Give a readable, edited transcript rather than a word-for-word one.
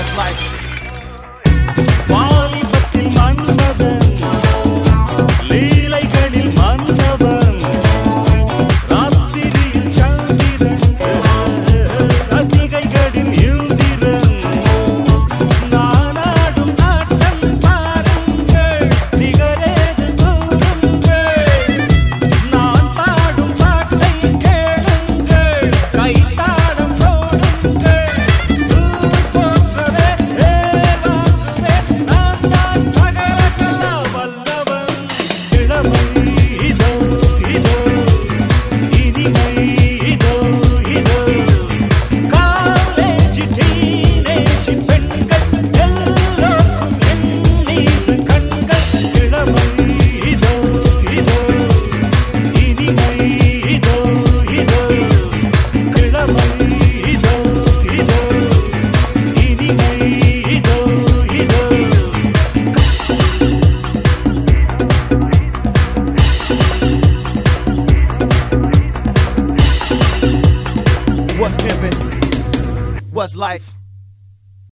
What's life? வாலிபத்தில் Manmadhan லீலைகளில் மன்னவன் ராத்திரியில் சந்திரன் ரசிகைகளின் இந்திரன் நானாடும் ஆட்டம் பாருங்கள் நிகரேது கூறுங்கள் நான் பாடும் பாட்டை கேளுங்கள் கைத்தாடம் போடுங்கள் போற்றவே ஏவாற்றவே நான் தான் சகல கலா வல்லவன் இளமை இதோ இதோ இனிமை இதோ இதோ காலேஜ் டீனேஜ் பெண்கள் எல்லோருக்கும் என் மீது கண்கள் இளமை இதோ இதோ இனிமை இதோ இதோ இளமை இதோ இதோ இனிமை இதோ இதோ What's pimpin'? What's life?